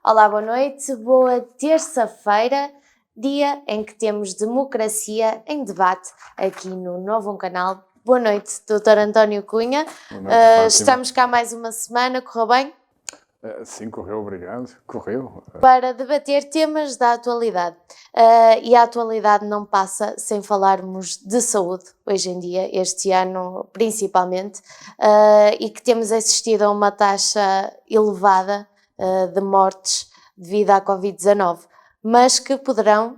Olá, boa noite, boa terça-feira, dia em que temos democracia em debate aqui no Novo Canal. Boa noite, Dr. António Cunha. Boa noite, Fátima. Estamos cá mais uma semana, correu bem? Sim, correu, obrigado. Correu. Para debater temas da atualidade. E a atualidade não passa sem falarmos de saúde, hoje em dia, este ano principalmente, e que temos assistido a uma taxa elevada de mortes devido à Covid-19, mas que poderão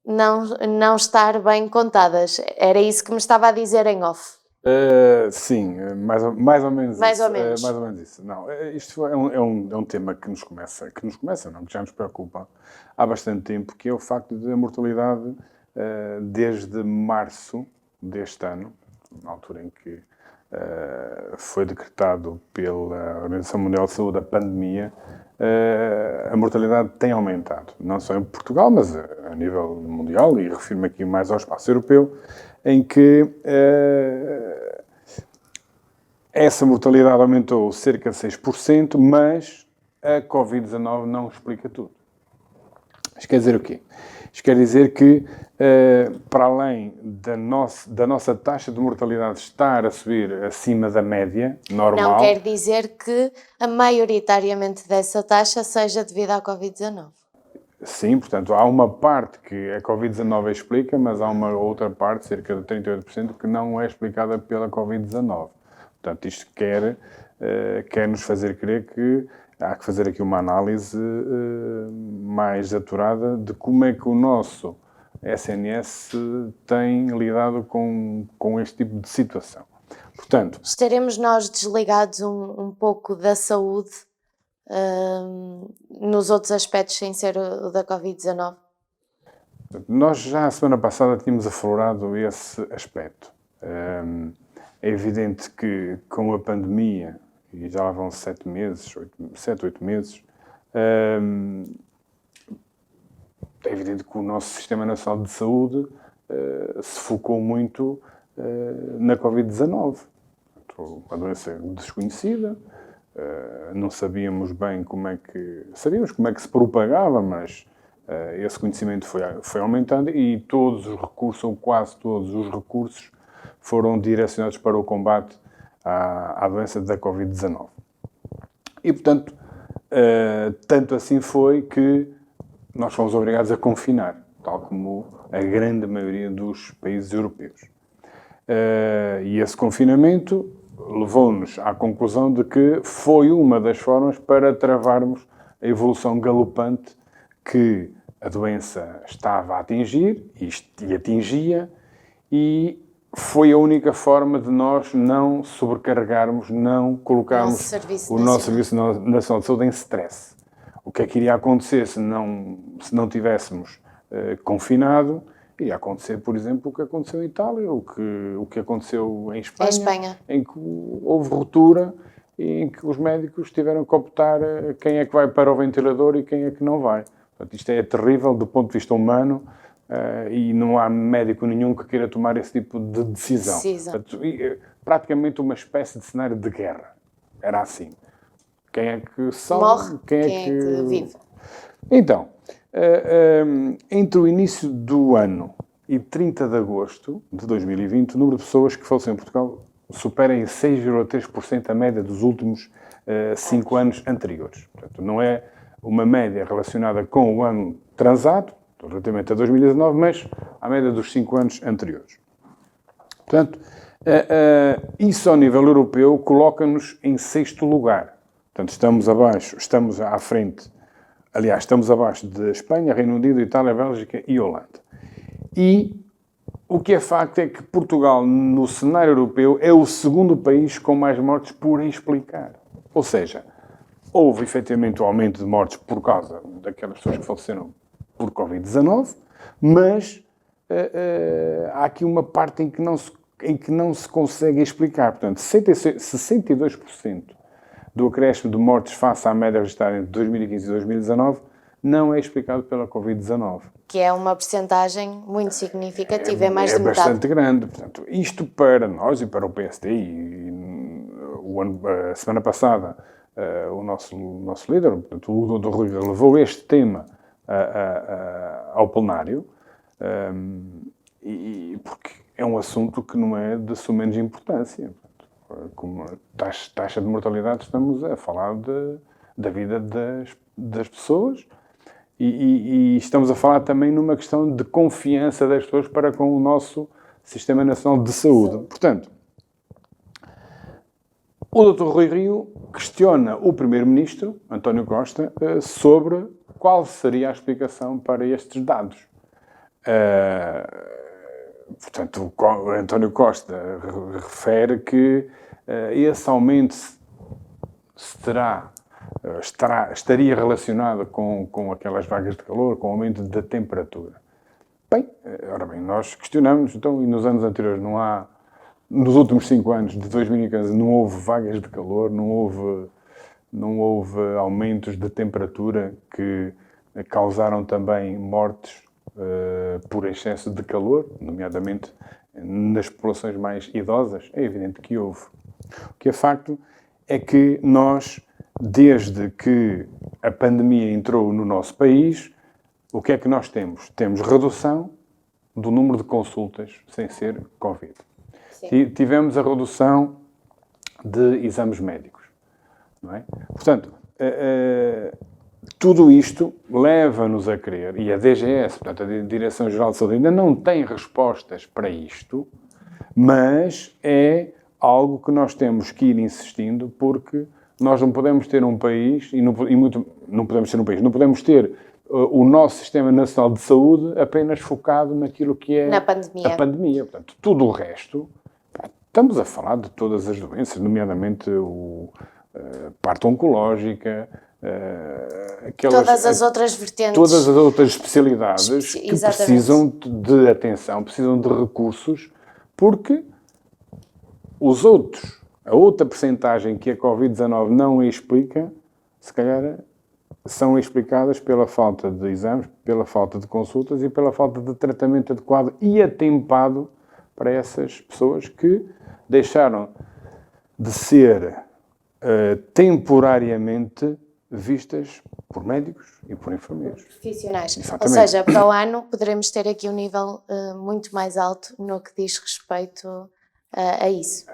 não estar bem contadas. Era isso que me estava a dizer em off. Sim, mais ou menos Mais isso. ou menos. Mais ou menos isso. Não, isto é um tema que nos começa, não, que já nos preocupa há bastante tempo, que é o facto da mortalidade desde março deste ano, na altura em que foi decretado pela Organização Mundial de Saúde a pandemia, a mortalidade tem aumentado, não só em Portugal, mas a nível mundial, e refiro-me aqui mais ao espaço europeu, em que essa mortalidade aumentou cerca de 6%, mas a Covid-19 não explica tudo. Isto quer dizer o quê? Isto quer dizer que, para além da nossa taxa de mortalidade estar a subir acima da média normal... Não quer dizer que a maioritariamente dessa taxa seja devido à Covid-19. Sim, portanto, há uma parte que a Covid-19 explica, mas há uma outra parte, cerca de 38%, que não é explicada pela Covid-19. Portanto, isto quer nos fazer crer que há que fazer aqui uma análise mais aturada de como é que o nosso SNS tem lidado com este tipo de situação. Portanto, estaremos nós desligados um pouco da saúde nos outros aspectos sem ser o da Covid-19? nós já a semana passada tínhamos aflorado esse aspecto. É evidente que com a pandemia, e já lá vão 7 meses, 8 meses, é evidente que o nosso Sistema Nacional de Saúde se focou muito na Covid-19. Uma doença desconhecida, não sabíamos bem como é que... Sabíamos como é que se propagava, mas esse conhecimento foi aumentando e todos os recursos, ou quase todos os recursos, foram direcionados para o combate à doença da Covid-19. E, portanto, tanto assim foi que nós fomos obrigados a confinar, tal como a grande maioria dos países europeus. E esse confinamento levou-nos à conclusão de que foi uma das formas para travarmos a evolução galopante que a doença estava a atingir e atingia, e foi a única forma de nós não sobrecarregarmos, não colocarmos o nosso Serviço Nacional de Saúde em stress. O que é que iria acontecer se não tivéssemos confinado? Iria acontecer, por exemplo, o que aconteceu em Itália, o que aconteceu em Espanha, em que houve ruptura e em que os médicos tiveram que optar quem é que vai para o ventilador e quem é que não vai. Portanto, isto é terrível do ponto de vista humano e não há médico nenhum que queira tomar esse tipo de decisão. Portanto, praticamente uma espécie de cenário de guerra. Era assim. Quem é que morre, quem é que vive. Então, entre o início do ano e 30 de agosto de 2020, o número de pessoas que faleceram em Portugal supera em 6,3% a média dos últimos 5 anos anteriores. Portanto, não é uma média relacionada com o ano transado, relativamente a 2019, mas a média dos 5 anos anteriores. Portanto, isso ao nível europeu coloca-nos em 6º lugar. Portanto, estamos à frente, aliás, estamos abaixo de Espanha, Reino Unido, Itália, Bélgica e Holanda. E o que é facto é que Portugal, no cenário europeu, é o 2º país com mais mortes por explicar. Ou seja, houve efetivamente um aumento de mortes por causa daquelas pessoas que faleceram por Covid-19, mas há aqui uma parte em que não se consegue explicar. Portanto, 62% do acréscimo de mortes face à média registrada entre 2015 e 2019 não é explicado pela Covid-19. Que é uma percentagem muito significativa, é mais de metade. É bastante grande. Portanto, isto para nós e para o PSD, a semana passada o nosso líder, portanto, o Dr. Rui Rio, levou este tema ao plenário, porque é um assunto que não é de sumenos importância. Como taxa de mortalidade, estamos a falar da vida das pessoas e estamos a falar também numa questão de confiança das pessoas para com o nosso Sistema Nacional de Saúde. Portanto, o Dr. Rui Rio questiona o Primeiro-Ministro, António Costa, sobre qual seria a explicação para estes dados. Portanto, o António Costa refere que esse aumento estaria relacionado com aquelas vagas de calor, com o aumento da temperatura. Bem, ora bem, nós questionamos, então, e nos anos anteriores nos últimos 5 anos, de 2015, não houve vagas de calor, não houve aumentos de temperatura que causaram também mortes por excesso de calor, nomeadamente nas populações mais idosas? É evidente que houve. O que é facto é que nós, desde que a pandemia entrou no nosso país, o que é que nós temos? Temos redução do número de consultas sem ser Covid. Tivemos a redução de exames médicos, não é? Portanto, tudo isto leva-nos a crer, e a DGS, portanto, a Direção-Geral de Saúde, ainda não tem respostas para isto, mas é algo que nós temos que ir insistindo, porque nós não podemos ter um país, não podemos ter o nosso Sistema Nacional de Saúde apenas focado naquilo que é Na pandemia. a pandemia. Portanto, tudo o resto, estamos a falar de todas as doenças, nomeadamente a parte oncológica, todas as outras vertentes. Todas as outras especialidades que precisam de atenção, precisam de recursos, porque a outra percentagem que a Covid-19 não explica, se calhar são explicadas pela falta de exames, pela falta de consultas e pela falta de tratamento adequado e atempado para essas pessoas que deixaram de ser temporariamente vistas por médicos e por enfermeiros. Profissionais. Exatamente. Ou seja, para o ano poderemos ter aqui um nível muito mais alto no que diz respeito a isso.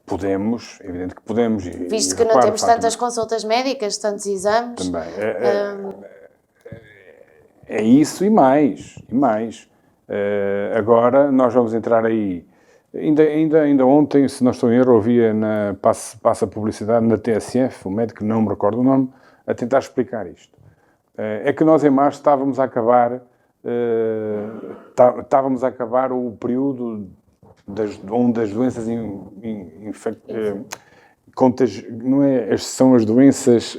Podemos, evidente que podemos. Visto que não temos tantas consultas médicas, tantos exames. Também. É isso e mais. Agora nós vamos entrar aí. Ainda ontem, se não estou em erro, ouvia passa publicidade na TSF, o médico, não me recordo o nome, a tentar explicar isto. É que nós em março estávamos a acabar o período onde as doenças são as doenças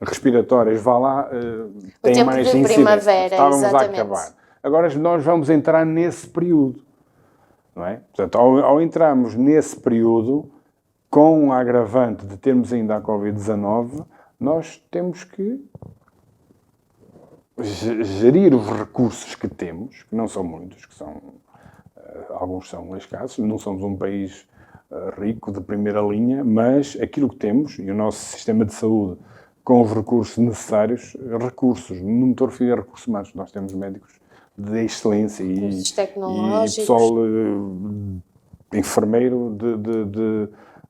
respiratórias, têm mais incidência. Estávamos exatamente. a acabar. Agora nós vamos entrar nesse período, não é? Portanto, ao entrarmos nesse período, com a agravante de termos ainda a Covid-19, nós temos que gerir os recursos que temos, que não são muitos, alguns são escassos, não somos um país rico de primeira linha, mas aquilo que temos, e o nosso sistema de saúde, com os recursos necessários, não me estou a referir a recursos humanos, nós temos médicos de excelência e pessoal enfermeiro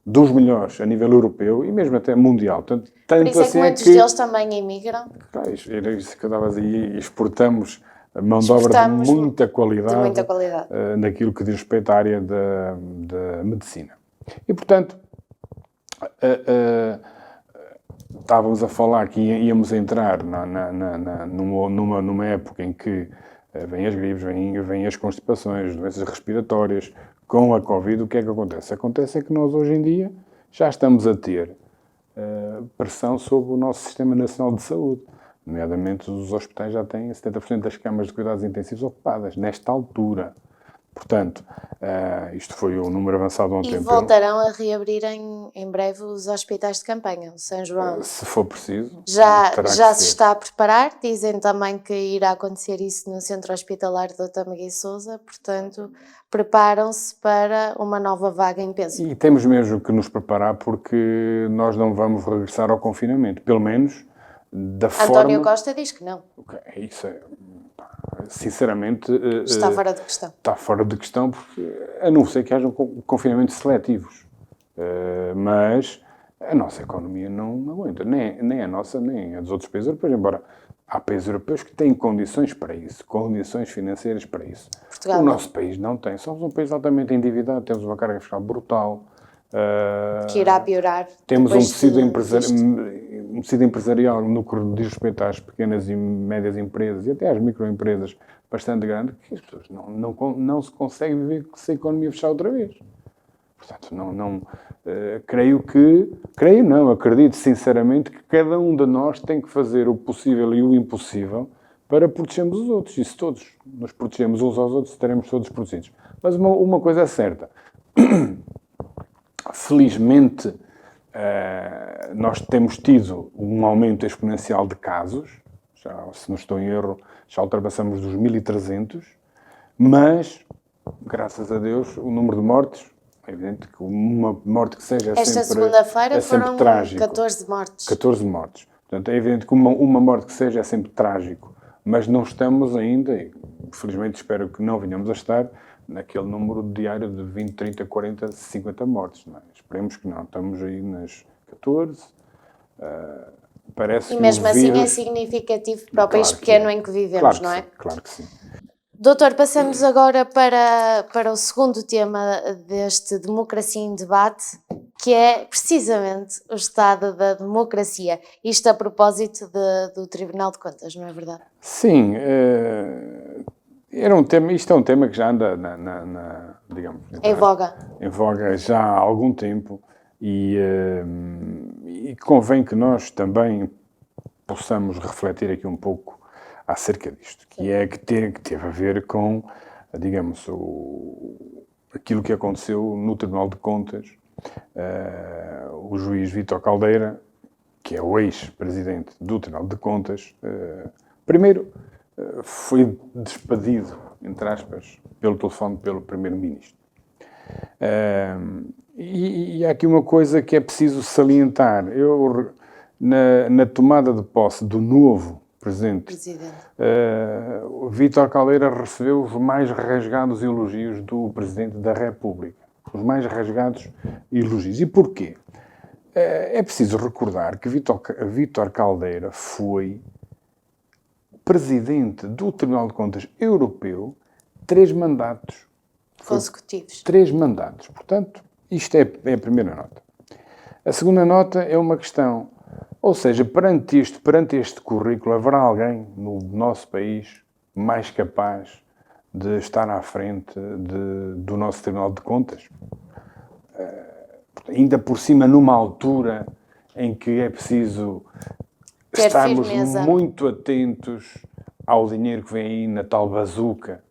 dos melhores a nível europeu e mesmo até mundial. Tanto por isso é que muitos deles também emigram. Era isso que eu estava a dizer, e exportamos a mão de obra de muita qualidade, naquilo que diz respeito à área da medicina. E, portanto, estávamos a falar que íamos entrar numa época em que vêm as gripes, vêm as constipações, doenças respiratórias. Com a Covid, o que é que acontece? Acontece é que nós, hoje em dia, já estamos a ter pressão sobre o nosso Sistema Nacional de Saúde. Nomeadamente, os hospitais já têm 70% das camas de cuidados intensivos ocupadas, nesta altura. Portanto, isto foi o número avançado ontem. E voltarão a reabrir em breve os hospitais de campanha, o São João. Se for preciso, Já terá que se ser. está a preparar, dizem também que irá acontecer isso no Centro Hospitalar do Dr. Maguia Sousa, portanto, preparam-se para uma nova vaga em peso. E temos mesmo que nos preparar porque nós não vamos regressar ao confinamento, pelo menos da António forma... Costa diz que não, Isso é, sinceramente... está fora de questão. Está fora de questão, porque, a não ser que hajam confinamentos seletivos. Mas a nossa economia não aguenta, nem a nossa, nem a dos outros países europeus, embora há países europeus que têm condições para isso, condições financeiras para isso. Portugal o não. nosso país não tem. Somos um país altamente endividado, temos uma carga fiscal brutal. Que irá piorar. Temos um depois tecido, disto. um tecido empresarial no que diz respeito às pequenas e médias empresas e até às microempresas bastante grande, que as pessoas não se conseguem viver se a economia fechar outra vez. Portanto, acredito sinceramente que cada um de nós tem que fazer o possível e o impossível para protegermos os outros. E se todos nos protegemos uns aos outros, estaremos todos protegidos. Mas uma coisa é certa. Felizmente, nós temos tido um aumento exponencial de casos. Já, se não estou em erro, já ultrapassamos dos 1.300. Mas, graças a Deus, o número de mortes... É evidente que uma morte que seja Esta sempre segunda-feira foram trágico. 14 mortes. 14 mortes. Portanto, é evidente que uma morte que seja é sempre trágico. Mas não estamos ainda, e felizmente espero que não venhamos a estar, naquele número diário de 20, 30, 40, 50 mortes. Não é? Esperemos que não. Estamos aí nas 14. Parece E que mesmo o assim vírus... é significativo para o país Claro que pequeno é. em que vivemos, Claro que não é? sim, claro que sim. Doutor, passamos agora para o segundo tema deste Democracia em Debate, que é precisamente o estado da democracia. Isto a propósito do Tribunal de Contas, não é verdade? Sim, isto é um tema que já anda digamos, em voga já há algum tempo e convém que nós também possamos refletir aqui um pouco acerca disto, que teve a ver com, digamos, aquilo que aconteceu no Tribunal de Contas. O juiz Vítor Caldeira, que é o ex-presidente do Tribunal de Contas, primeiro foi despedido, entre aspas, pelo telefone pelo primeiro-ministro. E há aqui uma coisa que é preciso salientar. Na tomada de posse do novo presidente. O Vítor Caldeira recebeu os mais rasgados elogios do Presidente da República. Os mais rasgados elogios. E porquê? É preciso recordar que Vítor Caldeira foi Presidente do Tribunal de Contas Europeu 3 mandatos. Consecutivos. 3 mandatos. Portanto, isto é a primeira nota. A segunda nota é uma questão... Ou seja, perante este currículo, haverá alguém no nosso país mais capaz de estar à frente do nosso Tribunal de Contas? Ainda por cima, numa altura em que é preciso estarmos muito atentos ao dinheiro que vem aí na tal bazuca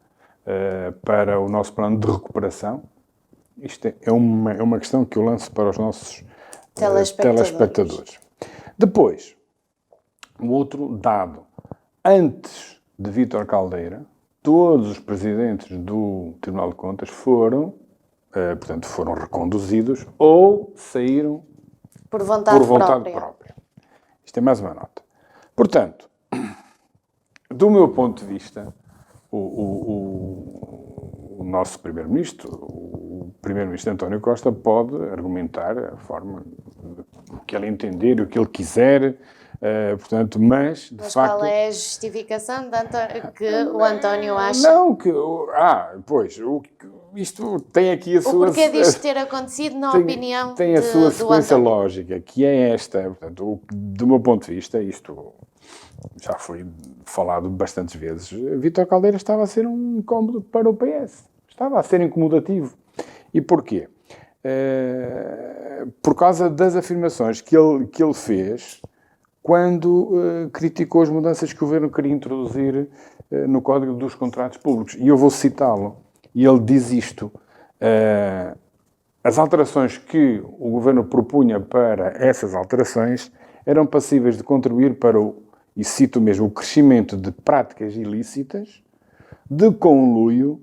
para o nosso plano de recuperação. Isto é uma questão que eu lanço para os nossos telespectadores. Depois, um outro dado. Antes de Vítor Caldeira, todos os presidentes do Tribunal de Contas foram reconduzidos ou saíram por vontade própria. Isto é mais uma nota. Portanto, do meu ponto de vista, o nosso primeiro-ministro, o primeiro-ministro António Costa, pode argumentar a forma que ele entender, o que ele quiser, mas de facto... qual é a justificação que o António acha? Não, isto tem aqui a sua... O porquê disto ter acontecido, na opinião tem a sua sequência António lógica, que é esta. Portanto, do meu ponto de vista, isto já foi falado bastantes vezes, Vítor Caldeira estava a ser um incómodo para o PS. Estava a ser incomodativo. E porquê? Por causa das afirmações que ele fez quando criticou as mudanças que o governo queria introduzir no Código dos Contratos Públicos. E eu vou citá-lo. e ele diz isto. As alterações que o Governo propunha para essas alterações eram passíveis de contribuir para e cito mesmo, o crescimento de práticas ilícitas, de conluio,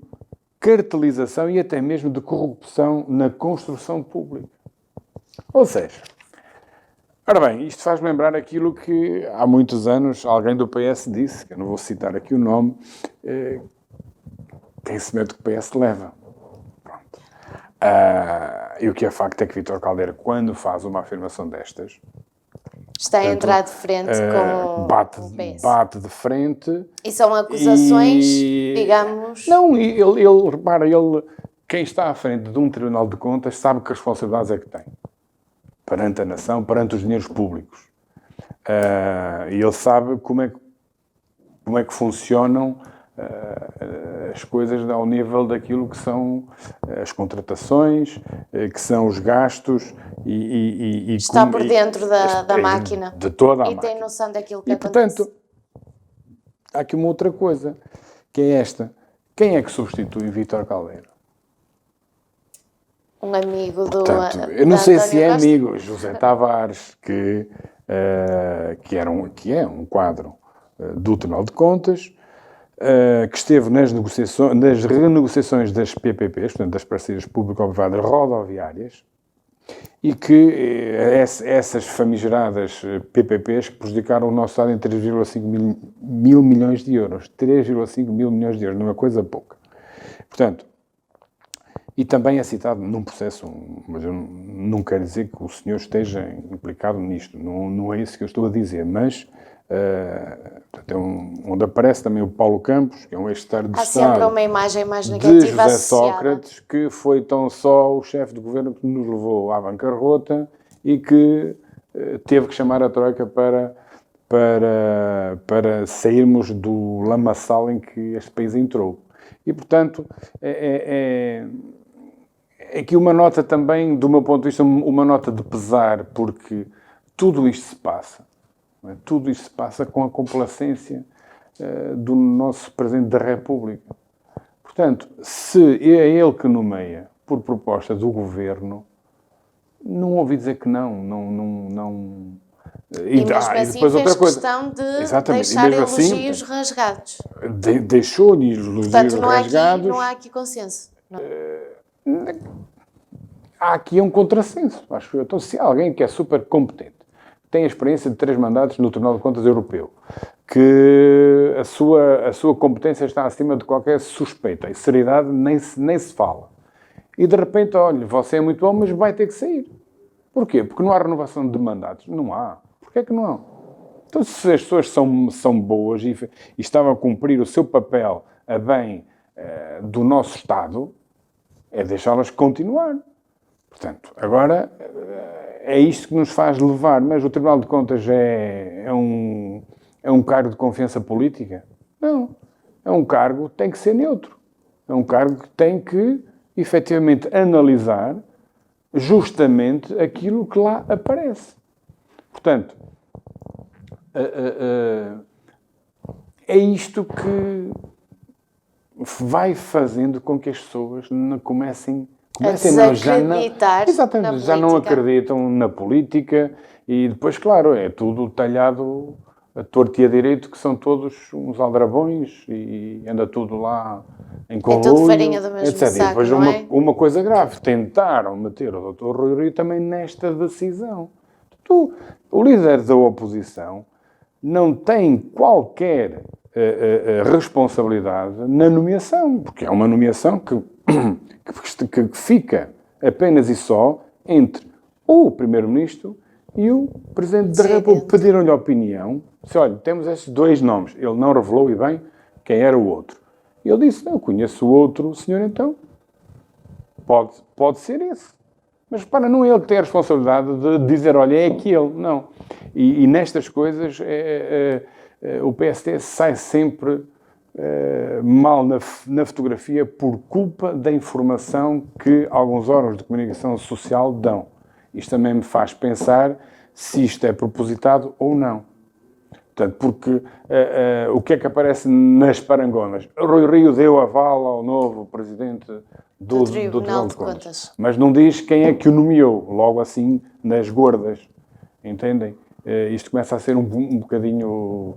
cartelização e até mesmo de corrupção na construção pública. Ou seja, ora bem, isto faz lembrar aquilo que há muitos anos alguém do PS disse, que eu não vou citar aqui o nome, quem se mete com o PS leva. Pronto. E o que é facto é que Vítor Caldeira, quando faz uma afirmação destas, está a entrar de frente com o PS. Bate de frente. E são acusações, digamos... Não, repara, quem está à frente de um Tribunal de Contas sabe que responsabilidades é que tem. Perante a nação, perante os dinheiros públicos. E ele sabe como é que funcionam as coisas ao nível daquilo que são as contratações, que são os gastos e está por dentro da máquina. De toda a máquina. E tem noção daquilo que acontece. Portanto, há aqui uma outra coisa, que é esta. Quem é que substitui Vítor Caldeira? Um amigo do... Portanto, eu não sei se é amigo, José Tavares, que é um quadro do Tribunal de Contas, que esteve nas renegociações das PPPs, portanto, das parcerias público-privadas rodoviárias, e que essas famigeradas PPPs que prejudicaram o nosso Estado em 3,5 mil milhões de euros. 3,5 mil milhões de euros, não é coisa pouca. Portanto, e também é citado num processo, mas eu não quero dizer que o senhor esteja implicado nisto, não é isso que eu estou a dizer, mas onde aparece também o Paulo Campos, que é um ex-secretário de Estado. Há sempre uma imagem mais negativa de José associada. Sócrates, que foi tão só o chefe de governo que nos levou à bancarrota e que teve que chamar a Troika para sairmos do lamaçal em que este país entrou. E, portanto, é aqui uma nota também, do meu ponto de vista, uma nota de pesar, porque tudo isto se passa. Tudo isto se passa com a complacência do nosso Presidente da República. Portanto, se é ele que nomeia por proposta do Governo, não ouvi dizer que não. E mesmo assim depois fez outra coisa. Questão de Exatamente. deixar assim, elogios rasgados. Deixou de elogios rasgados. Não há aqui consenso. Não. Há aqui um contrassenso, acho eu. Então, se há alguém que é super competente, tem a experiência de 3 mandatos no Tribunal de Contas Europeu, que a sua competência está acima de qualquer suspeita e seriedade nem se fala. E de repente, olha, você é muito bom, mas vai ter que sair. Porquê? Porque não há renovação de mandatos. Não há. Porquê é que não há? Então, se as pessoas são boas e estavam a cumprir o seu papel a bem do nosso Estado, é deixá-las continuar. Portanto, agora é isto que nos faz levar, mas o Tribunal de Contas é um cargo de confiança política? Não. É um cargo que tem que ser neutro. É um cargo que tem que, efetivamente, analisar justamente aquilo que lá aparece. Portanto, é isto que vai fazendo com que as pessoas comecem já não acreditam na política e depois, claro, é tudo talhado a torto e a direito, que são todos uns aldrabões e anda tudo lá em conluio, é tudo farinha do mesmo etc. saco, Depois não é? uma coisa grave, tentaram meter o Dr. Rui Rio também nesta decisão. O líder da oposição não tem qualquer responsabilidade na nomeação, porque é uma nomeação que fica apenas e só entre o Primeiro-Ministro e o Presidente da República. Pediram-lhe opinião. Disse, olha, temos estes 2 nomes. Ele não revelou, e bem, quem era o outro. E ele disse, eu conheço o outro senhor, então pode ser esse. Mas, para não é ele que tem a responsabilidade de dizer, olha, é aquele. Não. E nestas coisas, o PSD sai sempre mal na fotografia por culpa da informação que alguns órgãos de comunicação social dão. Isto também me faz pensar se isto é propositado ou não. Portanto, porque o que é que aparece nas parangonas? Rui Rio deu aval ao novo presidente do Tribunal de Contas. Mas não diz quem é que o nomeou, logo assim, nas gordas. Entendem? Isto começa a ser um bocadinho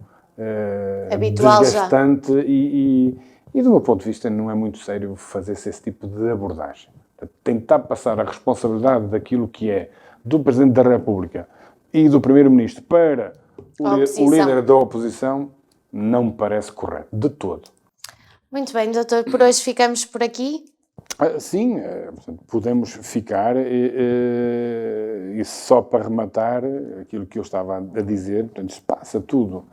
habitual desgastante e, do meu ponto de vista, não é muito sério fazer-se esse tipo de abordagem. Tentar passar a responsabilidade daquilo que é do Presidente da República e do Primeiro-Ministro para o líder da oposição não me parece correto, de todo. Muito bem, doutor, por hoje ficamos por aqui. Sim, portanto, podemos ficar e só para rematar aquilo que eu estava a dizer, portanto, se passa tudo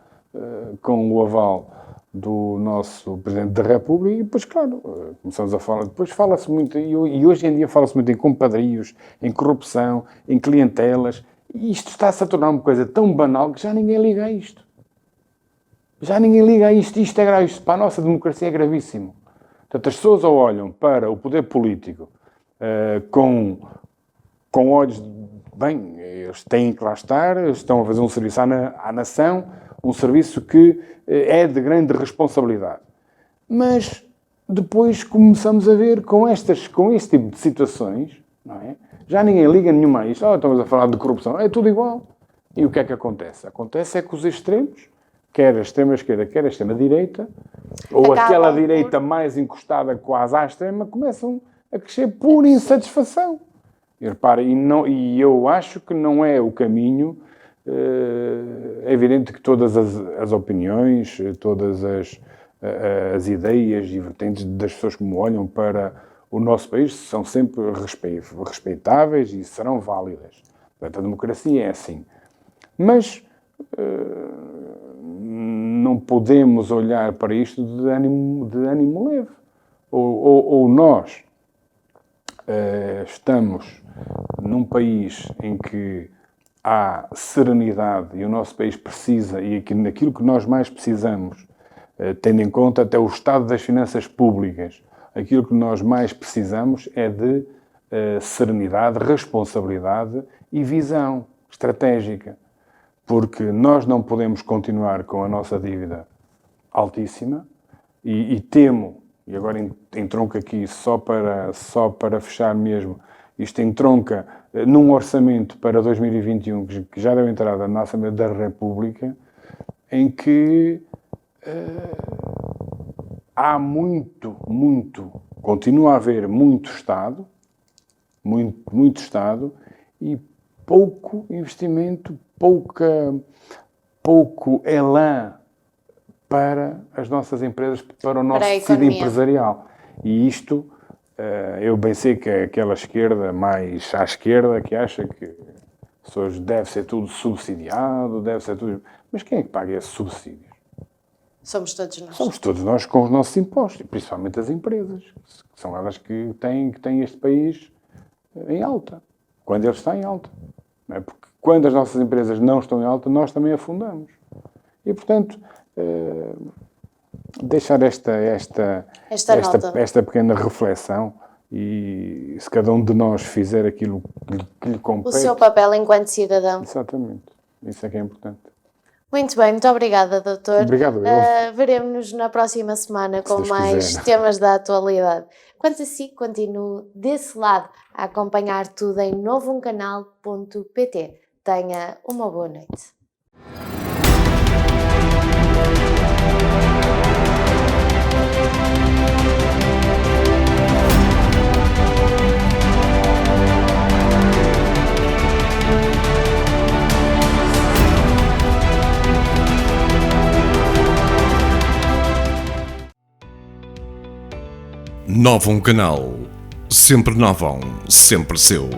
com o aval do nosso Presidente da República e depois, claro, começamos a falar, depois fala-se muito, e hoje em dia fala-se muito em compadrios, em corrupção, em clientelas, e isto está-se a tornar uma coisa tão banal que já ninguém liga a isto. Já ninguém liga a isto, isto é grave, isto para a nossa democracia é gravíssimo. Portanto, as pessoas olham para o poder político com olhos, bem, eles têm que lá estar, estão a fazer um serviço à nação, um serviço que é de grande responsabilidade. Mas depois começamos a ver com este tipo de situações, não é? Já ninguém liga nenhuma a isto. Estamos a falar de corrupção, é tudo igual. E o que é que acontece? Acontece é que os extremos, quer a extrema-esquerda, quer a extrema-direita, ou aquela direita mais encostada quase à extrema, começam a crescer por insatisfação. E reparem, e eu acho que não é o caminho. É evidente que todas as opiniões, todas as ideias e vertentes das pessoas que me olham para o nosso país são sempre respeitáveis e serão válidas. Portanto, a democracia é assim. Mas não podemos olhar para isto de ânimo leve. Ou nós estamos num país em que há serenidade e o nosso país precisa, e naquilo que nós mais precisamos, tendo em conta até o estado das finanças públicas, aquilo que nós mais precisamos é de serenidade, responsabilidade e visão estratégica. Porque nós não podemos continuar com a nossa dívida altíssima e temo, e agora entronca aqui só para fechar mesmo, isto entronca num orçamento para 2021 que já deu entrada na Assembleia da República, em que há continua a haver muito Estado e pouco investimento, pouco elan para as nossas empresas, para o nosso tecido empresarial. E isto, eu bem sei que é aquela esquerda mais à esquerda que acha que pessoas deve ser tudo subsidiado, deve ser tudo... Mas quem é que paga esses subsídios? Somos todos nós. Somos todos nós com os nossos impostos, principalmente as empresas, que são elas que têm este país em alta, quando ele está em alta. Não é? Porque quando as nossas empresas não estão em alta, nós também afundamos. E, portanto, deixar esta pequena reflexão e se cada um de nós fizer aquilo que lhe compete... O seu papel enquanto cidadão. Exatamente. Isso é que é importante. Muito bem, muito obrigada, doutor. Obrigado, eu. Veremos-nos na próxima semana com mais temas da atualidade. Quanto a si, continuo desse lado a acompanhar tudo em novumcanal.pt. Tenha uma boa noite. Novum Canal. Sempre novão, sempre seu.